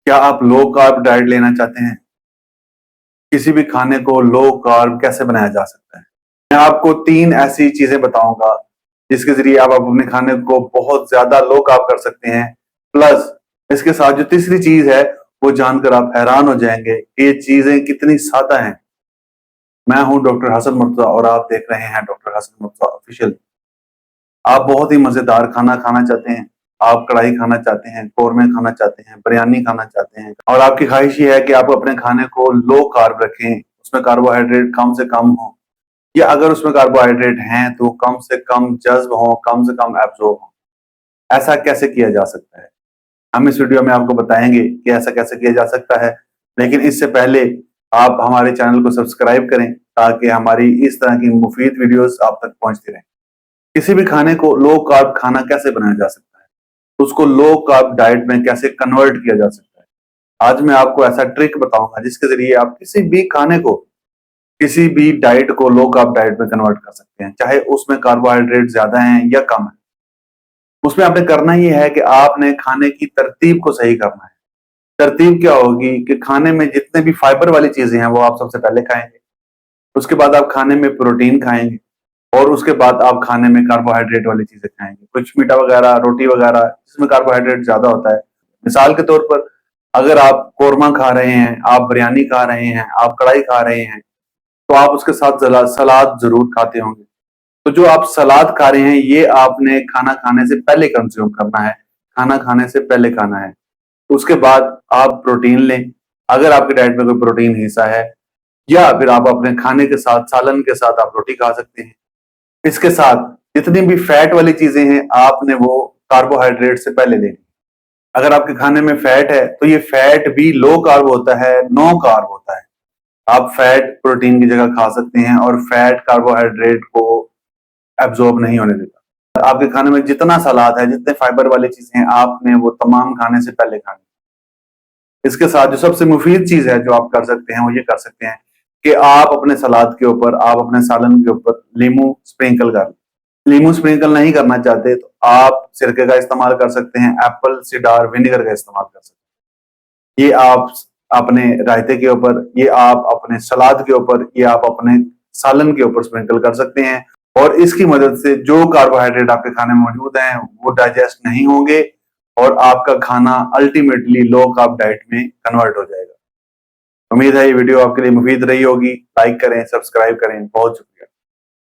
क्या आप low carb diet लेना चाहते हैं? किसी भी खाने को लो कार्ब कैसे बनाया जा सकता है? मैं आपको 3 ऐसी चीजें बताऊंगा जिसके जरिए आप अपने खाने को बहुत ज्यादा लो कार्ब कर सकते हैं। प्लस इसके साथ जो तीसरी चीज है वो जानकर आप हैरान हो जाएंगे कि ये चीजें कितनी सादा हैं। मैं हूं डॉक्टर हसन मुर्तजा और आप देख रहे हैं डॉक्टर हसन मुर्तजा ऑफिशियल। आप बहुत ही मजेदार खाना खाना चाहते हैं, आप कढ़ाई खाना चाहते हैं, कौरमे खाना चाहते हैं, बिरयानी खाना चाहते हैं और आपकी ख्वाहिश ये है कि आप अपने खाने को लो कार्ब रखें, उसमें कार्बोहाइड्रेट कम से कम हो, या अगर उसमें कार्बोहाइड्रेट हैं तो कम से कम जज्ब हो, कम से कम एब्जॉर्ब हो। ऐसा कैसे किया जा सकता है? हम इस वीडियो में आपको बताएंगे कि ऐसा कैसे किया जा सकता है। लेकिन इससे पहले आप हमारे चैनल को सब्सक्राइब करें ताकि हमारी इस तरह की मुफीद वीडियोस आप तक पहुंचती रहें। किसी भी खाने को लो कार्ब खाना कैसे बनाया जा सकता है, उसको लो कार्ब डाइट में कैसे कन्वर्ट किया जा सकता है, आज मैं आपको ऐसा ट्रिक बताऊंगा जिसके जरिए आप किसी भी खाने को, किसी भी डाइट को लो कार्ब डाइट में कन्वर्ट कर सकते हैं, चाहे उसमें कार्बोहाइड्रेट ज्यादा है या कम है। उसमें आपने करना ये है कि आपने खाने की तरतीब को सही करना है। तरतीब क्या होगी कि खाने में जितने भी फाइबर वाली चीजें हैं वो आप सबसे पहले खाएंगे, उसके बाद आप खाने में प्रोटीन खाएंगे और उसके बाद आप खाने में कार्बोहाइड्रेट वाली चीजें खाएंगे, कुछ मीठा वगैरह, रोटी वगैरह जिसमें कार्बोहाइड्रेट ज्यादा होता है। मिसाल के तौर पर अगर आप कोरमा खा रहे हैं, आप बिरयानी खा रहे हैं, आप कढ़ाई खा रहे हैं, तो आप उसके साथ सलाद जरूर खाते होंगे। तो जो आप सलाद खा रहे हैं ये आपने खाना खाने से पहले कंज्यूम करना है, खाना खाने से पहले खाना है। उसके बाद आप प्रोटीन लें, अगर आपके डाइट में कोई प्रोटीन हिस्सा है, या फिर आप अपने खाने के साथ सालन के साथ आप रोटी खा सकते हैं। इसके साथ जितनी भी फैट वाली चीजें हैं आपने वो कार्बोहाइड्रेट से पहले लेनी। अगर आपके खाने में फैट है तो ये फैट भी लो कार्ब होता है, नो कार्ब होता है। आप फैट प्रोटीन की जगह खा सकते हैं और फैट कार्बोहाइड्रेट को एब्जॉर्ब नहीं होने देता। आपके खाने में जितना सलाद है, जितने फाइबर वाली चीजें हैं, आपने वो तमाम खाने से पहले खानी। इसके साथ जो सबसे मुफीद चीज है जो आप कर सकते हैं वो ये कर सकते हैं कि आप अपने सलाद के ऊपर, आप अपने सालन के ऊपर लीमू स्प्रिंकल कर लें। लीमू स्प्रिंकल नहीं करना चाहते तो आप सिरके का इस्तेमाल कर सकते हैं, एप्पल सिडार विनेगर का इस्तेमाल कर सकते हैं। ये आप अपने रायते के ऊपर, ये आप अपने सलाद के ऊपर, ये आप अपने सालन के ऊपर स्प्रिंकल कर सकते हैं और इसकी मदद से जो कार्बोहाइड्रेट आपके खाने में मौजूद हैं वो डाइजेस्ट नहीं होंगे और आपका खाना अल्टीमेटली लो कार्ब डाइट में कन्वर्ट हो जाएगा। उम्मीद है ये वीडियो आपके लिए मुफीद रही होगी। लाइक करें, सब्सक्राइब करें। बहुत शुक्रिया।